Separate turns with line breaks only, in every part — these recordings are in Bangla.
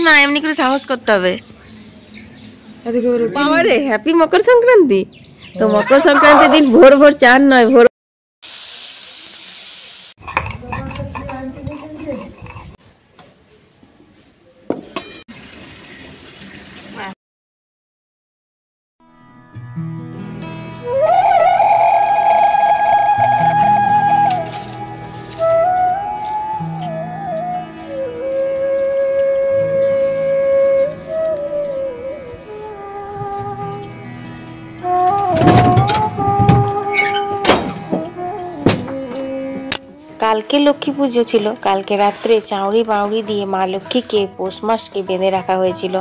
না এমনি করে সাহস করতে হবে। বাবা রে, হ্যাপি মকর সংক্রান্তি। তো মকর সংক্রান্তির দিন ভোর ভোর চান নয়, ভোর কালকে লক্ষ্মী পুজো ছিল। কালকে রাত্রে চাউরি বাউরি দিয়ে মা লক্ষ্মীকে পৌষ মাসকে বেঁধে রাখা হয়েছিল।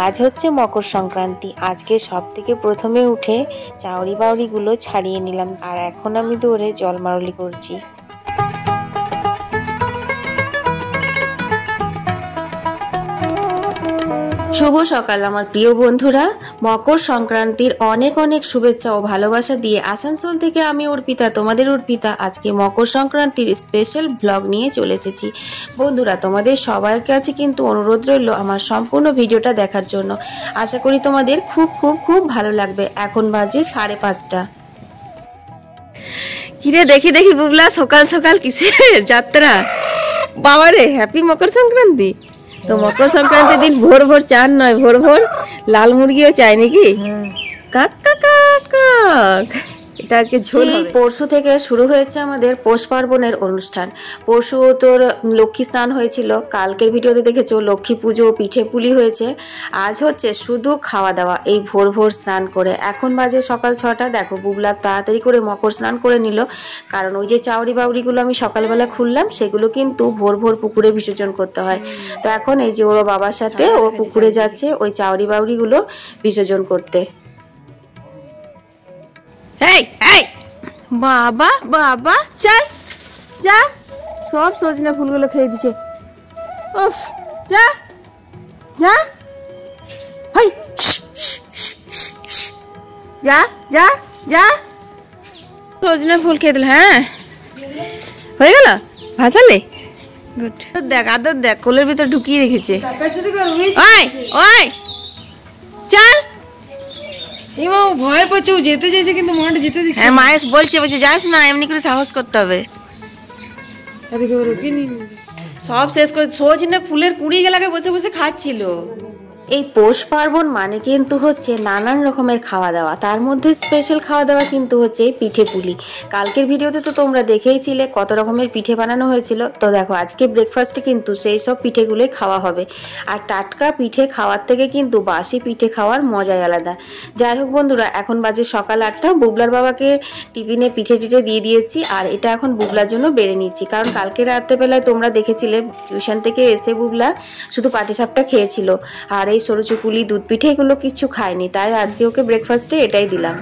আজ হচ্ছে মকর সংক্রান্তি। আজকে সব থেকে প্রথমে উঠে চাউরি বাউরিগুলো ছাড়িয়ে নিলাম, আর এখন আমি দৌড়ে জল মারলি করছি। শুভ সকাল আমার প্রিয় বন্ধুরা। মকর সংক্রান্তির অনেক অনেক শুভেচ্ছা ও ভালোবাসা দিয়ে আসানসোল থেকে আমি অর্পিতা, তোমাদের অর্পিতা, আজকে মকর সংক্রান্তির স্পেশাল ব্লগ নিয়ে চলে এসেছি। বন্ধুরা, তোমাদের সবার কাছে কিন্তু অনুরোধ রইল আমার সম্পূর্ণ ভিডিওটা দেখার জন্য। আশা করি তোমাদের খুব খুব খুব ভালো লাগবে। এখন বাজে 5:30। কিরে দেখি দেখি বুবলা, সকাল সকাল কিসের যাত্রা? বাবা রে, হ্যাপি মকর সংক্রান্তি। তো মকর সংক্রান্তির দিন ভোর ভোর চান নয়, ভোর ভোর লাল মুরগিও চাই নাকি? কাক কাক কাক। এটা আজকে ঝোল হবে। পরশু থেকে শুরু হয়েছে আমাদের পৌষ পার্বণের অনুষ্ঠান। পরশু তোর লক্ষ্মী স্নান হয়েছিল, কালকের ভিডিওতে দেখেছো লক্ষ্মী পুজো, পিঠে পুলি হয়েছে। আজ হচ্ছে শুধু খাওয়া দাওয়া, এই ভোর ভোর স্নান করে। এখন বাজে সকাল 6টা। দেখো বুবলা তাড়াতাড়ি করে মকর স্নান করে নিল, কারণ ওই যে চাউরি বাউরিগুলো আমি সকালবেলা খুললাম, সেগুলো কিন্তু ভোর ভোর পুকুরে বিসর্জন করতে হয়। তো এখন এই যে ওর বাবার সাথে ও পুকুরে যাচ্ছে ওই চাউরি বাউরিগুলো বিসর্জন করতে। এই এই বাবা বাবা, চল যা, সব সজনা ফুলগুলো খেয়ে দিচ্ছে। উফ, যা যা, হাই যা যা যা, সজনা ফুল খেয়ে দিল। হ্যাঁ হয়ে গেল, ভাসালে গুড। দেখ আদর দেখ, কোলের ভিতর ঢুকিয়ে রেখেছে। ওই ওই চল। ভয় পাচ্ছে, ও যেতে চাইছে কিন্তু মাঠে যেতে দিচ্ছে। হ্যাঁ মায়ের বলছে যাস না, এমনি করে সাহস করতে হবে। সব শেষ করে সজনে ফুলের কুড়ি গেলাকে বসে বসে খাচ্ছিল। এই পৌষ পার্বণ মানে কিন্তু হচ্ছে নানান রকমের খাওয়া দাওয়া, তার মধ্যে স্পেশাল খাওয়া দাওয়া কিন্তু হচ্ছে পিঠে পুলি। কালকের ভিডিওতে তো তোমরা দেখেইছিলে কত রকমের পিঠে বানানো হয়েছিল। তো দেখো আজকে ব্রেকফাস্টে কিন্তু সেই সব পিঠেগুলোই খাওয়া হবে। আর টাটকা পিঠে খাওয়ার থেকে কিন্তু বাসি পিঠে খাওয়ার মজাই আলাদা। যাই হোক বন্ধুরা, এখন বাজে সকাল 8টা। বুবলার বাবাকে টিফিনে পিঠে টিঠে দিয়ে দিয়েছি, আর এটা এখন বুবলার জন্য বেড়ে নিচ্ছি। কারণ কালকে রাত্রেবেলায় তোমরা দেখেছিলে টিউশন থেকে এসে বুবলা শুধু পাটিসাপটা খেয়েছিল, আর এই সরু চুকুলি দুধ পিঠে এগুলো কিছু খায়নি। তাই আজকে ওকে ব্রেকফাস্টে এটাই দিলাম।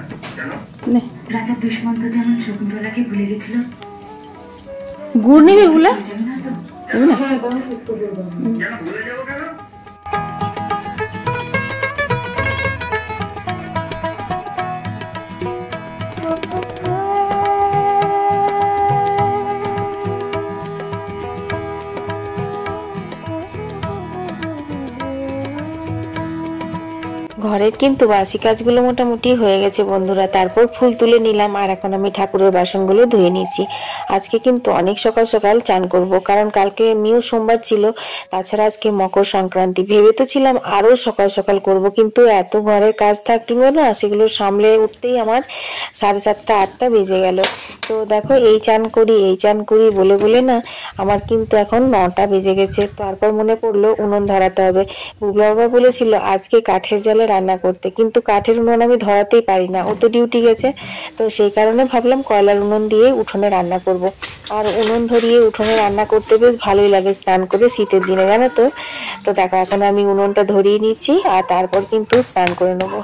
গুড় নেবে বুলা? ঘরের কিন্তু বাসি কাজগুলো মোটামুটি হয়ে গেছে বন্ধুরা। তারপর ফুল তুলে নিলাম, আর এখন আমি ঠাকুরের বাসনগুলো ধুয়ে নিচ্ছি। আজকে কিন্তু অনেক সকাল সকাল চান করব, কারণ কালকে মিউ সোমবার ছিল, তাছাড়া আজকে মকর সংক্রান্তি। ভেবে তো ছিলাম আরও সকাল সকাল করব, কিন্তু এত ঘরের কাজ থাকলো না, সেগুলো সামলে উঠতেই আমার 7:30 8টা বেজে গেল। তো দেখো এই চান করি বলে বলে না আমার কিন্তু এখন 9টা বেজে গেছে। তারপর মনে পড়লো উনুন ধরাতে হবে। বুবলা বাবা বলেছিল আজকে কাঠের জালে রান্না করতে, কিন্তু কাঠের উনুন আমি ধরাতেই পারি না, ও তো ডিউটি গেছে। তো সেই কারণে ভাবলাম কয়লার উনুন দিয়ে উঠোনে রান্না করব। আর উনুন ধরিয়ে উঠোনে রান্না করতে বেশ ভালোই লাগে স্নান করে শীতের দিনে, জানো তো। তো দেখো এখন আমি উনুনটা ধরিয়ে নিচ্ছি, আর তারপর কিন্তু স্নান করে নেবো।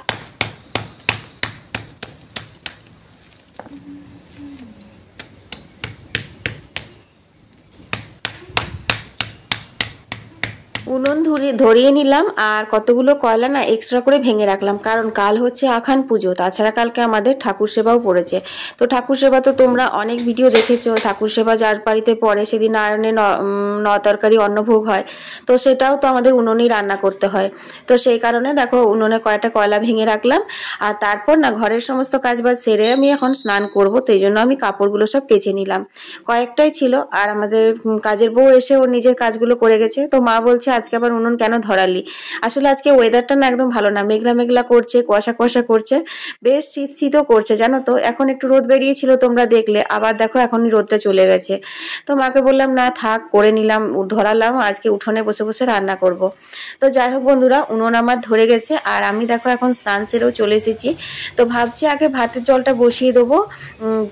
উনুন ধরিয়ে নিলাম আর কতগুলো কয়লা না এক্সট্রা করে ভেঙে রাখলাম, কারণ কাল হচ্ছে আখান পুজো, তাছাড়া কালকে আমাদের ঠাকুর সেবাও পড়েছে। তো ঠাকুর সেবা তো তোমরা অনেক ভিডিও দেখেছো, ঠাকুর সেবা যার বাড়িতে পড়ে সেদিন নারায়ণে ন তরকারি অন্নভোগ হয়, তো সেটাও তো আমাদের উনুনেই রান্না করতে হয়। তো সেই কারণে দেখো উনুনে কয়টা কয়লা ভেঙে রাখলাম। আর তারপর না ঘরের সমস্ত কাজ বাজ সেরে আমি এখন স্নান করব, তো এই জন্য আমি কাপড়গুলো সব কেচে নিলাম। কয়েকটাই ছিল, আর আমাদের কাজের বউ এসে ওর নিজের কাজগুলো করে গেছে। তো মা বলছে আজকে আবার উনুন কেন ধরালি? আসলে আজকে ওয়েদারটা না একদম ভালো না, মেঘলা মেঘলা করছে, কুয়াশা কুয়াশা করছে, বেশ শীত শীতও করছে জানো তো। এখন একটু রোদ বেরিয়েছিল তোমরা দেখলে, আবার দেখো এখনই রোদটা চলে গেছে। তো মাকে বললাম না থাক, করে নিলাম, ধরালাম, আজকে উঠোনে বসে বসে রান্না করব। তো যাই হোক বন্ধুরা, উনুন আমার ধরে গেছে আর আমি দেখো এখন স্নান সেরেও চলে এসেছি। তো ভাবছি আগে ভাতের জলটা বসিয়ে দেবো,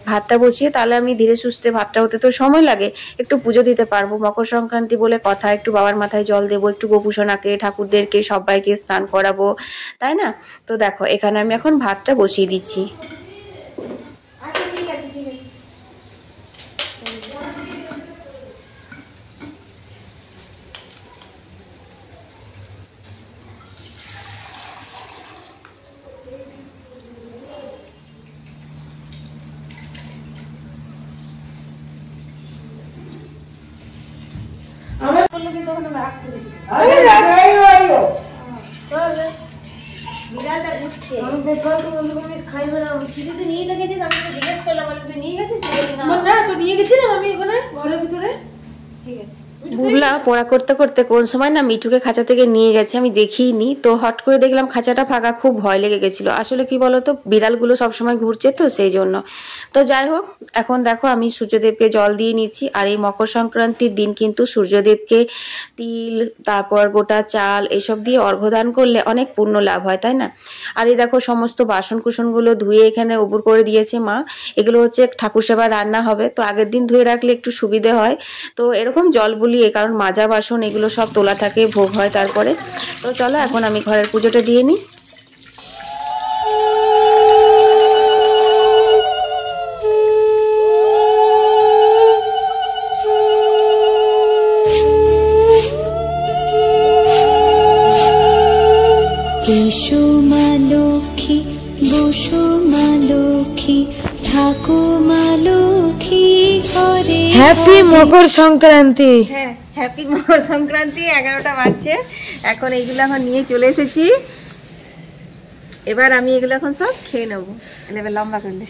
ভাতটা বসিয়ে তাহলে আমি ধীরে সুস্থে, ভাতটা হতে তো সময় লাগে, একটু পুজো দিতে পারবো। মকর সংক্রান্তি বলে কথা, একটু বাবার মাথায় জল দেবো, একটু গোপুসোনাকে, ঠাকুরদেরকে সবাইকে স্নান করাবো, তাই না? তো দেখো এখানে আমি এখন ভাতটা বসিয়ে দিচ্ছি।
আমার বললো কিন্তু ওখানে রাগ করে বিড়ালটা ঘুরছে। আমি বেকার তো বন্ধু আমি খাইবে না, কিছু তো নিয়ে গেছিস, আমি তো জিজ্ঞেস করলাম বলে তুই নিয়ে গেছিস না? তো নিয়ে গেছিলাম আমি ওখানে ঘরের ভিতরে। ঠিক আছে।
বুবলা পড়া করতে করতে কোন সময় না মিঠুকে খাঁচা থেকে নিয়ে গেছে আমি দেখিনি, তো হট করে দেখলাম খাঁচাটা ফাঁকা, খুব ভয় লেগে গেছিল। আসলে কি বলতো, বিড়ালগুলো সবসময় ঘুরছে তো সেই জন্য। তো যাই হোক, এখন দেখো আমি সূর্যদেবকে জল দিয়ে নিচ্ছি। আর এই মকর সংক্রান্তির দিন কিন্তু সূর্যদেবকে তিল, তারপর গোটা চাল এসব দিয়ে অর্ঘ্যদান করলে অনেক পুণ্য লাভ হয়, তাই না? আর এই দেখো সমস্ত বাসন কুসনগুলো ধুয়ে এখানে উবুর করে দিয়েছে মা। এগুলো হচ্ছে ঠাকুর সেবা রান্না হবে, তো আগের দিন ধুয়ে রাখলে একটু সুবিধে হয়। তো এরকম জল বুলিয়ে, কারণ মাজা বাসন এগুলো সব তোলা থাকে, ভোগ হয় তারপরে। তো চলো এখন আমি ঘরের পুজোটা দিয়ে নিই।
এসো মা লক্ষ্মী, বসো মা লক্ষ্মী, থাকো মা লক্ষ্মী ঘরে।
হ্যাপি মকর সংক্রান্তি।
হ্যাঁ, হ্যাপি মকর সংক্রান্তি। 11টা বাজছে, এখন এইগুলো এখন নিয়ে চলে এসেছি। এবার আমি এগুলো এখন সব খেয়ে নেবো, এবার লম্বা করলে।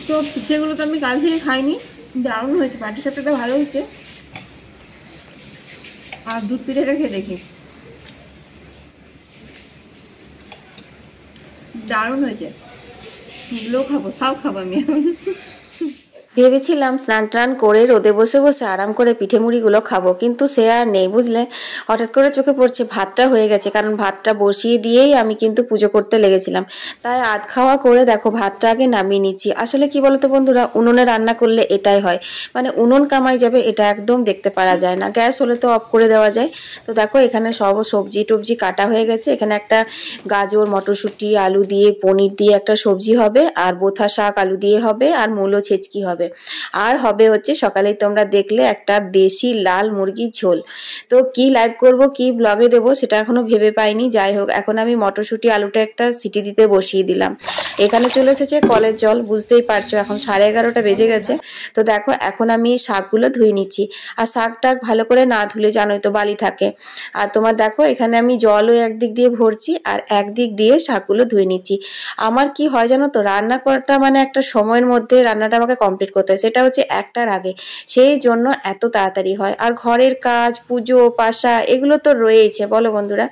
তো পিঠেগুলো তো আমি কাল থেকে খাইনি, দারুণ হয়েছে, পাটি সাপটাটা ভালো হয়েছে। আর দুধ পিঠেটা খেয়ে দেখি, দারুণ হয়েছে। এগুলোও খাবো, সব খাবো আমি এখন।
ভেবেছিলাম স্নান টান করে রোদে বসে বসে আরাম করে পিঠে মুড়িগুলো খাবো, কিন্তু সে আর নেই বুঝলে। হঠাৎ করে চোখে পড়ছে ভাতটা হয়ে গেছে, কারণ ভাতটা বসিয়ে দিয়েই আমি কিন্তু পুজো করতে লেগেছিলাম। তাই আধ খাওয়া করে দেখো ভাতটা আগে নামিয়ে নিচ্ছি। আসলে কি বলতো বন্ধুরা, উনুনে রান্না করলে এটাই হয়, মানে উনুন কামাই যাবে এটা একদম দেখতে পারা যায় না। গ্যাস হলে তো অফ করে দেওয়া যায়। তো দেখো এখানে সব সবজি টবজি কাটা হয়ে গেছে। এখানে একটা গাজর, মটরশুঁটি, আলু দিয়ে, পনির দিয়ে একটা সবজি হবে, আর বোথা শাক আলু দিয়ে হবে, আর মূলো ছেচকি হবে। আর হবে হচ্ছে সকালেই তোমরা দেখলে একটা দেশি লাল মুরগির ঝোল। তো কি লাইভ করব, কি ব্লগে দেব সেটা এখনো ভেবে পাইনি। যাই হোক, এখন আমি মটরশুঁটি আলুটা একটা সিটি দিতে বসিয়ে দিলাম। এখানে চলে এসেছে কলের জল, বুঝতেই পারছো এখন 11:30 বেজে গেছে। তো দেখো এখন আমি শাকগুলো ধুয়ে নিচ্ছি। আর শাকটা ভালো করে না ধুলে জানোই তো বালি থাকে। আর তোমার দেখো এখানে আমি জলও একদিক দিয়ে ভরছি আর একদিক দিয়ে শাকগুলো ধুয়ে নিচ্ছি। আমার কি হয় জানো তো, রান্না করাটা মানে একটা সময়ের মধ্যে রান্নাটা আমাকে কমপ্লিট করতে হয়, সেটা হচ্ছে 1টার আগে, সেই জন্য এত তাড়াতাড়ি হয়। আর ঘরের কাজ, পুজো পাশা এগুলো তো রয়েইছে বলো বন্ধুরা।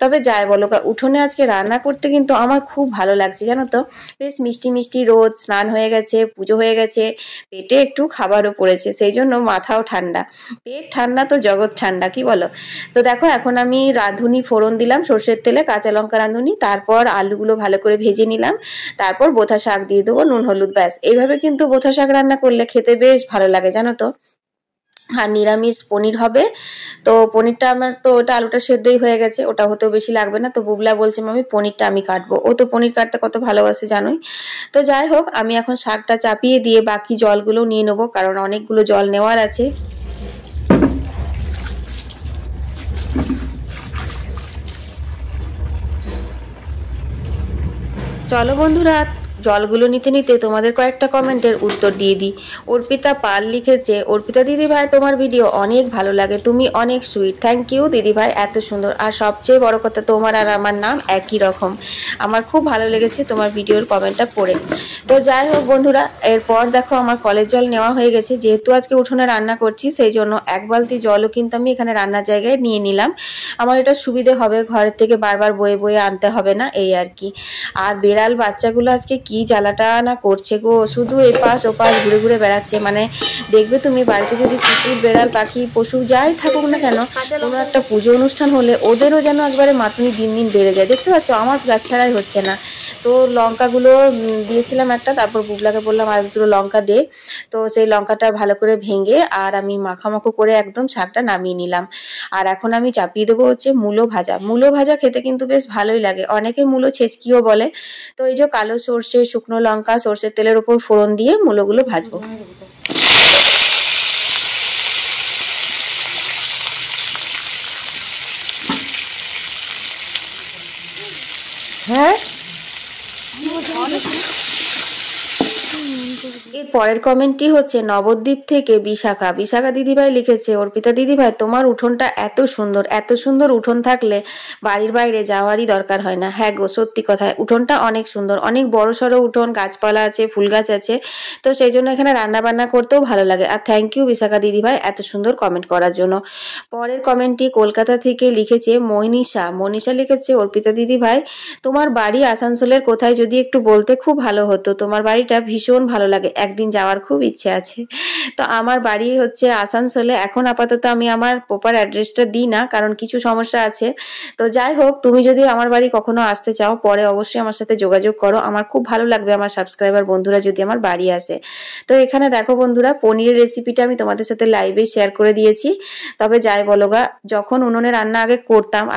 তবে যাই বলো, উঠোনে আজকে রান্না করতে কিন্তু আমার খুব ভালো লাগছে জানো তো। বেশ মিষ্টি মিষ্টি রোদ, স্নান হয়ে গেছে, পুজো হয়ে গেছে, পেটে একটু খাবারও পড়েছে, সেই জন্য মাথাও ঠান্ডা। পেট ঠান্ডা তো জগৎ ঠান্ডা, কি বলো? তো দেখো এখন আমি রাঁধুনি ফোড়ন দিলাম সর্ষের তেলে, কাঁচা লঙ্কা রাঁধুনি, তারপর আলুগুলো ভালো করে ভেজে নিলাম, তারপর বোথা শাক দিয়ে দেবো, নুন হলুদ, ব্যাস। এইভাবে কিন্তু বোথা শাক রান্না করলে খেতে বেশ ভালো লাগে জানো তো। আর নিরামিষ পনির হবে। তো পনিরটা আমার তো ওটা আলুটা সেদ্ধই হয়ে গেছে, ওটা হতেও বেশি লাগবে না। তো বুবলা বলছে মামি পনিরটা আমি কাটবো, ও তো পনির কাটতে কত ভালোবাসে জানোই। তো যাই হোক, আমি এখন শাকটা চাপিয়ে দিয়ে বাকি জলগুলো নিয়ে নেবো, কারণ অনেকগুলো জল নেওয়ার আছে। চলো বন্ধুরা, জলগুলো নিতে নিতে তোমাদের কয়েকটা কমেন্টের উত্তর দিয়ে দিই। অর্পিতা পাল লিখেছে, অর্পিতা দিদি ভাই তোমার ভিডিও অনেক ভালো লাগে, তুমি অনেক সুইট। থ্যাংক ইউ দিদি ভাই, এত সুন্দর। আর সবচেয়ে বড় কথা, তোমার আর আমার নাম একই রকম। আমার খুব ভালো লেগেছে তোমার ভিডিওর কমেন্টটা পড়ে। তো যাই হোক বন্ধুরা, এরপর দেখো আমার কলের জল নেওয়া হয়ে গেছে। যেহেতু আজকে উঠোনে রান্না করছি, সেই জন্য 1 বালতি জলও কিন্তু আমি এখানে রান্নার জায়গায় নিয়ে নিলাম। আমার এটা সুবিধে হবে, ঘরের থেকে বারবার বয়ে বয়ে আনতে হবে না, এই আর কি। আর বেড়াল বাচ্চাগুলো আজকে কি জ্বালাটা না করছে গো, শুধু এপাশ ওপাশ ঘুরে ঘুরে বেড়াচ্ছে। মানে দেখবে তুমি বাড়িতে যদি কুকুর বেড়াল পাখি পশু যাই থাকুক না কেন, কোনো একটা পুজো অনুষ্ঠান হলে ওদেরও যেন একবারে মাতুনি দিন দিন বেড়ে যায়। দেখতে পাচ্ছ আমার গাছ ছাড়াই হচ্ছে না। তো লঙ্কাগুলো দিয়েছিলাম একটা, তারপর বুবলাকে বললাম আর দুটো লঙ্কা দে। তো সেই লঙ্কাটা ভালো করে ভেঙে আর আমি মাখামাখো করে একদম শাকটা নামিয়ে নিলাম। আর এখন আমি চাপিয়ে দেবো হচ্ছে মূলো ভাজা। মূলো ভাজা খেতে কিন্তু বেশ ভালোই লাগে, অনেকে মূলো ছেচকিও বলে। তো এই যে কালো সর্ষে, শুকনো লঙ্কা, সর্ষের তেলের উপর ফোড়ন দিয়ে মূলোগুলো ভাজবো।
হ্যাঁ,
এর পরের কমেন্টটি হচ্ছে নবদ্বীপ থেকে বিশাখা। বিশাখা দিদিভাই লিখেছে, অর্পিতা দিদিভাই তোমার উঠোনটা এত সুন্দর, এত সুন্দর উঠোন থাকলে বাড়ির বাইরে যাওয়ারই দরকার হয় না। হ্যাঁ গো, সত্যি কথা, উঠোনটা অনেক সুন্দর, অনেক বড় সড়ো উঠোন, গাছপালা আছে, ফুল গাছ আছে। তো সেই জন্য এখানে রান্না বান্না করতেও ভালো লাগে। আর থ্যাংক ইউ বিশাখা দিদিভাই এত সুন্দর কমেন্ট করার জন্য। পরের কমেন্টটি কলকাতা থেকে লিখেছে মনীষা। মনীষা লিখেছে, অর্পিতা দিদিভাই তোমার বাড়ি আসানসোলের কোথায় যদি একটু বলতে খুব ভালো হতো, তোমার বাড়িটা ভীষণ ভালো লাগে, একদিন যাওয়ার খুব ইচ্ছে আছে। তো আমার বাড়ি হচ্ছে আসানসোলে। এখন আপাতত আমি আমার প্রপার অ্যাড্রেসটা দিই না, কারণ কিছু সমস্যা আছে। তো যাই হোক, তুমি যদি আমার বাড়ি কখনো আসতে চাও, পরে অবশ্যই আমার সাথে যোগাযোগ করো। আমার খুব ভালো লাগবে আমার সাবস্ক্রাইবার বন্ধুরা যদি আমার বাড়ি আসে। তো এখানে দেখো বন্ধুরা, পনিরের রেসিপিটা আমি তোমাদের সাথে লাইভে শেয়ার করে দিয়েছি। তবে যাই বলো গা, যখন উনুনে রান্না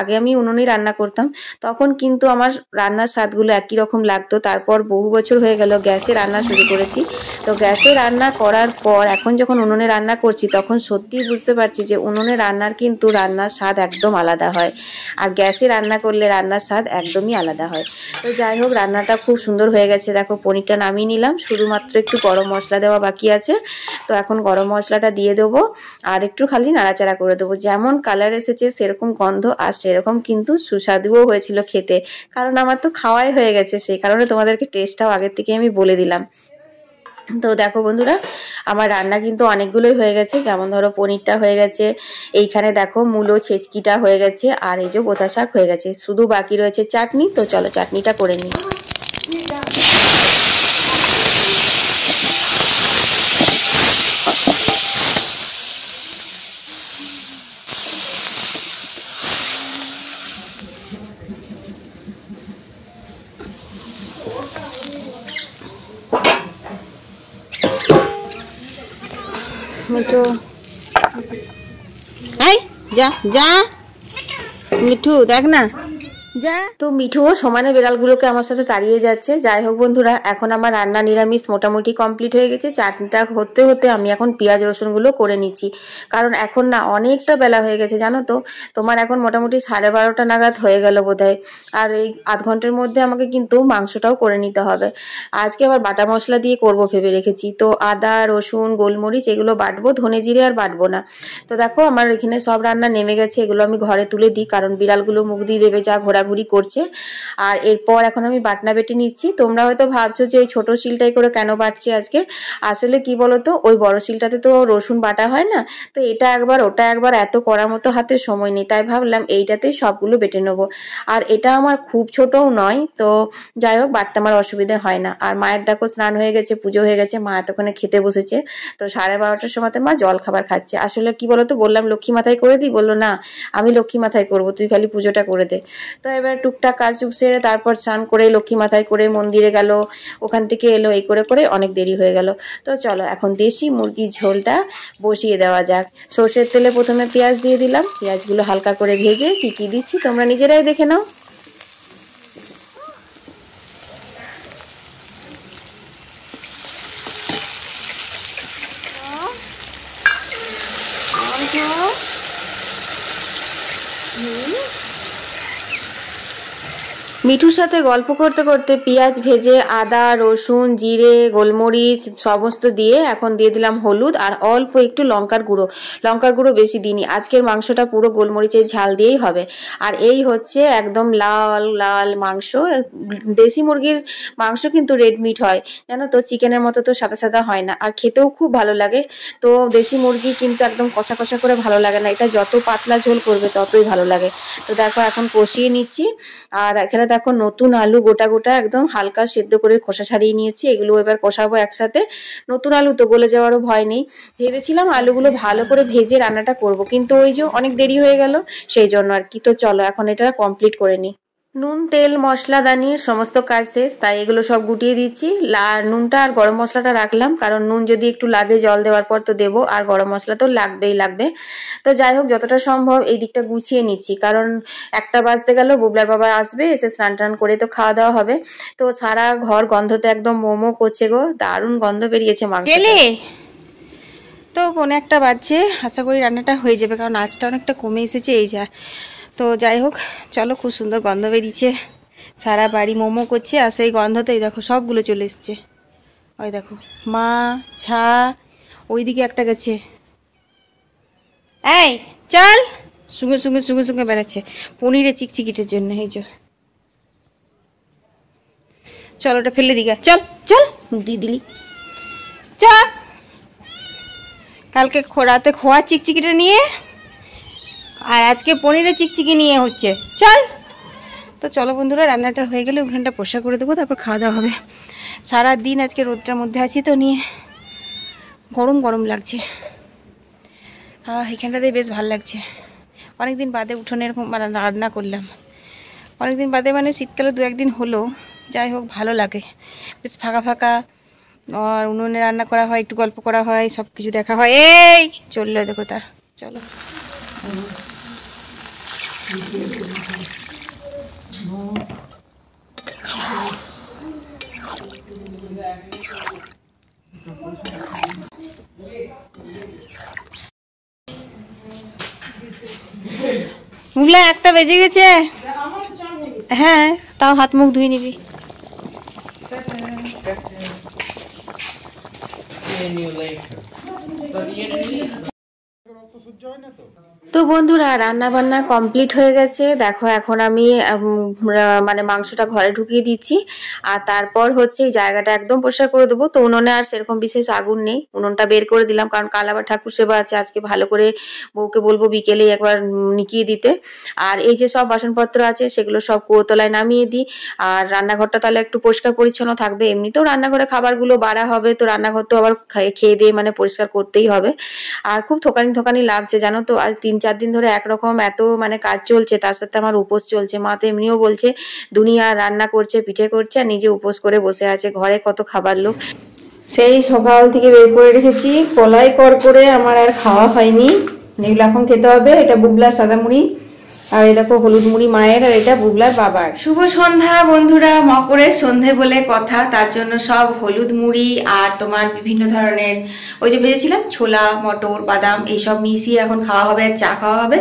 আগে আমি উনুনেই রান্না করতাম, তখন কিন্তু আমার রান্নার স্বাদগুলো একই রকম লাগতো। তারপর বহু বছর হয়ে গেল গ্যাসে রান্না শুরু করেছি। তো গ্যাসে রান্না করার পর এখন যখন উনুনে রান্না করছি, তখন সত্যিই বুঝতে পারছি যে উনুনে রান্নার কিন্তু রান্নার স্বাদ একদম আলাদা হয়, আর গ্যাসে রান্না করলে রান্নার স্বাদ একদমই আলাদা হয়। তো যাই হোক, রান্নাটা খুব সুন্দর হয়ে গেছে। দেখো পনিরটা নামিয়ে নিলাম, শুধুমাত্র একটু গরম মশলা দেওয়া বাকি আছে। তো এখন গরম মশলাটা দিয়ে দেবো আর একটু খালি নাড়াচাড়া করে দেবো। যেমন কালার এসেছে সেরকম গন্ধ আর সেরকম কিন্তু সুস্বাদুও হয়েছিল খেতে, কারণ আমার তো খাওয়াই হয়ে গেছে, সেই কারণে তোমাদেরকে টেস্টটাও আগের থেকে আমি বলে দিলাম। তো দেখো বন্ধুরা, আমার রান্না কিন্তু অনেকগুলোই হয়ে গেছে। যেমন ধরো পনিরটা হয়ে গেছে, এইখানে দেখো মূলো ছেচকিটা হয়ে গেছে, আর এই যে বোতা শাক হয়ে গেছে, শুধু বাকি রয়েছে চাটনি। তো চলো চাটনিটা করে নিই। মিঠু, এই যা যা, মিঠু দেখ না যা। তো মিঠুও সমানে বিড়ালগুলোকে আমার সাথে তাড়িয়ে যাচ্ছে। যাই হোক বন্ধুরা, এখন আমার রান্না নিরামিষ মোটামুটি কমপ্লিট হয়ে গেছে। চাটনিটা হতে হতে আমি এখন পেঁয়াজ রসুনগুলো করে নিচ্ছি, কারণ এখন না অনেকটা বেলা হয়ে গেছে জানো তো। তোমার এখন মোটামুটি 12:30 নাগাদ হয়ে গেল বোধহয়। আর এই আধ ঘন্টার মধ্যে আমাকে কিন্তু মাংসটাও করে নিতে হবে। আজকে আবার বাটা মশলা দিয়ে করব ভেবে রেখেছি। তো আদা রসুন গোলমরিচ এগুলো বাটবো, ধনে জিরে আর বাটবো না। তো দেখো আমার এখানে সব রান্না নেমে গেছে, এগুলো আমি ঘরে তুলে দিই, কারণ বিড়ালগুলো মুখ দিয়ে দেবে যা ঘোরাঘুরি করছে। আর এরপর এখন আমি বাটনা বেটে নিচ্ছি। তোমরা হয়তো ভাবছো যে এই ছোট শিলটাই করে কেন বাটছি আজকে। আসলে কি বলতো, ওই বড় শিলটাতে তো রসুন বাটা হয় না, তো এটা একবার ওটা একবার এত করার মতো হাতে সময় নেই, তাই ভাবলাম এইটাতেই সবগুলো বেটে নেবো। আর এটা আমার খুব ছোটও নয়, তো যাই হোক বাটতে আমার অসুবিধা হয় না। আর মায়ের দেখো স্নান হয়ে গেছে, পুজো হয়ে গেছে, মা এতক্ষণে খেতে বসেছে। তো 12:30টার সময় মা জল খাবার খাচ্ছে। আসলে কি বলতো, বললাম লক্ষ্মী মাথায় করে দিই, বললো না আমি লক্ষ্মী মাথায় করবো, তুই খালি পুজোটা করে দে। তো এবার টুকটাক কাজ সেরে তারপর স্নান করে লক্ষ্মী মাথায় করে মন্দিরে গেল, ওখান থেকে এলো, এই করে করে অনেক দেরি হয়ে গেল। তো চলো এখন দেশি মুরগির ঝোলটা বসিয়ে দেওয়া যাক। সর্ষের তেলে প্রথমে পেঁয়াজ দিয়ে দিলাম, পেঁয়াজগুলো হালকা করে ভেজে কি কি দিচ্ছি তোমরা নিজেরাই দেখে নাও। মিঠুর সাথে গল্প করতে করতে পেঁয়াজ ভেজে আদা রসুন জিরে গোলমরিচ সমস্ত দিয়ে এখন দিয়ে দিলাম হলুদ আর অল্প একটু লঙ্কার গুঁড়ো বেশি দিইনি। আজকের মাংসটা পুরো গোলমরিচের ঝাল দিয়েই হবে। আর এই হচ্ছে একদম লাল লাল মাংস। দেশি মুরগির মাংস কিন্তু রেড মিট হয়, জানো তো, চিকেনের মতো তো সাদা সাদা হয় না, আর খেতেও খুব ভালো লাগে। তো দেশি মুরগি কিন্তু একদম কষা কষা করে ভালো লাগে না, এটা যত পাতলা ঝোল করবে ততই ভালো লাগে। তো দেখো এখন কষিয়ে নিচ্ছি। আর এখানে দেখো নতুন আলু গোটা গোটা একদম হালকা সেদ্ধ করে খোসা ছাড়িয়ে নিয়েছি, এগুলো এবার কষাবো একসাথে। নতুন আলু তো গলে যাওয়ারও ভয় নেই। ভেবেছিলাম আলুগুলো ভালো করে ভেজে রান্নাটা করব, কিন্তু ওই যে অনেক দেরি হয়ে গেল সেই জন্য আর কি। তো চলো এখন এটা কমপ্লিট করে নিই। নুন তেল মশলা দানির সমস্ত কাজ শেষ, তাই এগুলো সব গুটিয়ে দিচ্ছি। নুনটা আর গরম মশলাটা রাখলাম, কারণ নুন যদি একটু লাগে জল দেওয়ার পর তো দেবো, আর গরম মশলা তো লাগবে। তো যাই হোক যতটা সম্ভব এই দিকটা গুছিয়ে নিচ্ছি, কারণ 1টা বাজতে গেল, বুবলার বাবা আসবে, এসে স্নান টান করে তো খাওয়া দাওয়া হবে। তো সারা ঘর গন্ধতে একদম মোমো করছে গো, দারুণ গন্ধ বেরিয়েছে মাংস। তো 1:45 বাজছে, আশা করি রান্নাটা হয়ে যাবে, কারণ আজটা অনেকটা কমে এসেছে এই যা। তো যাই হোক চলো, খুব সুন্দর গন্ধ বেরিয়েছে, সারা বাড়ি মোমো করছে। আর সেই গন্ধতেই দেখো সবগুলো চলে এসছে। ওই দেখো মা ছা, ওইদিকে একটা গেছে, এই চল, সঙ্গে বেড়াচ্ছে পনিরের চিকচিকিটের জন্য। এই যে চল, ওটা ফেলে দিগা, চল দিয়ে দিলি, চল। কালকে রাতে খোয়া চিকচিকিটা নিয়ে, আর আজকে পনিরের চিকচিকি নিয়ে হচ্ছে, চল। তো চলো বন্ধুরা, রান্নাটা হয়ে গেলে ওখানটা পোষা করে দেবো, তারপর খাওয়া দাওয়া হবে। সারাদিন আজকে রোদটার মধ্যে আছি তো, নিয়ে গরম লাগছে। এখানটাতে বেশ ভালো লাগছে। অনেকদিন বাদে উঠোনে এরকম রান্না করলাম, অনেকদিন বাদে মানে শীতকালে 2-1 দিন হলো। যাই হোক ভালো লাগে, বেশ ফাঁকা। আর উনুনে রান্না করা হয়, একটু গল্প করা হয়, সব কিছু দেখা হয়। এই চললো দেখো তা, চলো। মুগলা 1টা বেজে গেছে। হ্যাঁ, তাও হাত মুখ ধুয়ে নিবি। তো বন্ধুরা রান্না বান্না কমপ্লিট হয়ে গেছে। দেখো এখন আমি মানে মাংসটা ঘরে ঢুকিয়ে দিচ্ছি, আর তারপর হচ্ছে এই জায়গাটা একদম পরিষ্কার করে দেবো। তো উনুনে আর সেরকম বিশেষ আগুন নেই, উনুনটা বের করে দিলাম, কারণ কাল আবার ঠাকুর সেবা আছে। আজকে ভালো করে বউকে বলবো বিকেলে একবার নিকিয়ে দিতে। আর এই যে সব বাসনপত্র আছে সেগুলো সব কুয়োতলায় নামিয়ে দিই। আর রান্নাঘরটা তাহলে একটু পরিষ্কার পরিচ্ছন্ন থাকবে। এমনিতেও রান্নাঘরে খাবারগুলো বাড়া হবে, তো রান্নাঘর তো আবার খেয়ে দিয়ে মানে পরিষ্কার করতেই হবে। আর খুব থকানি লাগছে জানো তো, আজ 3-4 দিন ধরে একরকম এত মানে কাজ চলছে, তার সাথে আমার উপোস চলছে। মা তো এমনিও বলছে দুনিয়া রান্না করছে, পিঠে করছে, আর নিজে উপোস করে বসে আছে। ঘরে কত খাবার লোক, সেই সকাল থেকে বের করে রেখেছি। কলাই করে আমার আর খাওয়া হয়নি, এগুলো এখন খেতে হবে। এটা বুবলা সাদা মুড়ি, আর এই দেখো হলুদ মুড়ি মায়ের, আর এটা বুবলার বাবার। শুভ সন্ধ্যা বন্ধুরা, মকরের সন্ধে বলে কথা, তার জন্য সব হলুদ মুড়ি আর তোমার বিভিন্ন ধরনের ওই যে ভেজেছিলাম ছোলা মটর বাদাম এইসব মিশিয়ে এখন খাওয়া হবে, আর চা খাওয়া হবে।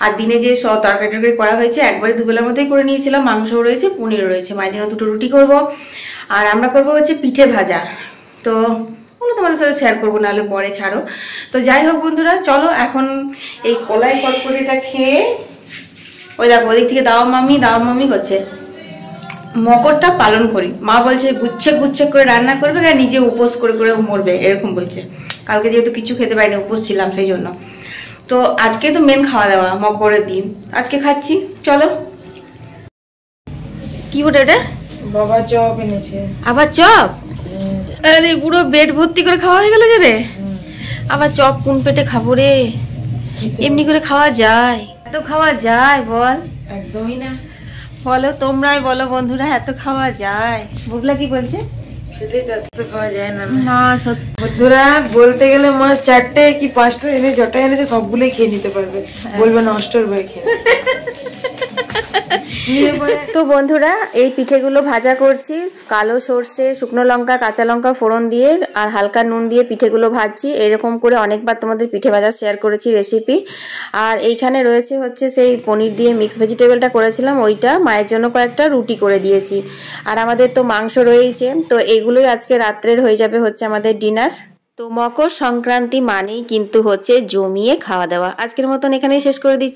আর দিনে যে সব তরকারি করা হয়েছে একবারে দুবেলার মধ্যেই করে নিয়েছিলাম। মাংসও রয়েছে, পনিরও রয়েছে, মায়ের জন্য 2টো রুটি করব। আর আমরা করব হচ্ছে পিঠে ভাজা। তো ওগুলো তোমাদের সাথে শেয়ার করবো, নাহলে পরে ছাড়ো। তো যাই হোক বন্ধুরা, চলো এখন এই কলাই কড়কড়িটা খেয়ে, ওই দেখো ওদিক থেকে দাও মামি করছে, মকরটা পালন করি। মা বলছে গুচ্ছে করে রান্না করবে, আর নিজে উপোস করে মরবে, এরকম বলছে। কালকে যেহেতু কিছু খেতে পারিনি, উপোস ছিলাম সেই জন্য। তো আজকে তো মেন খাওয়া দাওয়া, মকরের দিন, আজকে খাচ্ছি। চলো। কি বলে এটা?
বাবা চপ এনেছে।
আবার চপ? আরে পুরো পেট ভর্তি করে খাওয়া হয়ে গেল যে রে। আবার চপ কোন পেটে খাবো রে? এমনি করে খাওয়া যায়? এত খাওয়া যায় বল?
একদমই না।
বলো, তোমরাই বলো বন্ধুরা, এত খাওয়া যায়? বুবলা কি বলছে?
সেটাই তো, এত খাওয়া যায় না।
না সত্যি
বন্ধুরা বলতে গেলে মা 4টে কি 5টা এনে যটা এনেছে সবগুলোই খেয়ে নিতে পারবে, বলবে নষ্ট হবে খেয়ে।
তো বন্ধুরা এই পিঠেগুলো ভাজা করছি, কালো সর্ষে, শুকনো লঙ্কা, কাঁচা লঙ্কা ফোড়ন দিয়ে আর হালকা নুন দিয়ে পিঠেগুলো ভাজছি। এরকম করে অনেকবার তোমাদের পিঠে ভাজা শেয়ার করেছি রেসিপি। আর এইখানে রয়েছে হচ্ছে সেই পনির দিয়ে মিক্স ভেজিটেবলটা করেছিলাম, ওইটা মায়ের জন্য কয়েকটা রুটি করে দিয়েছি। আর আমাদের তো মাংস রয়েছে, তো এগুলোই আজকে রাত্রের হয়ে যাবে হচ্ছে আমাদের ডিনার। তো মকর সংক্রান্তি মানেই কিন্তু হচ্ছে জমিয়ে খাওয়া দাওয়া। আজকের মতন এখানেই শেষ করে দিচ্ছি।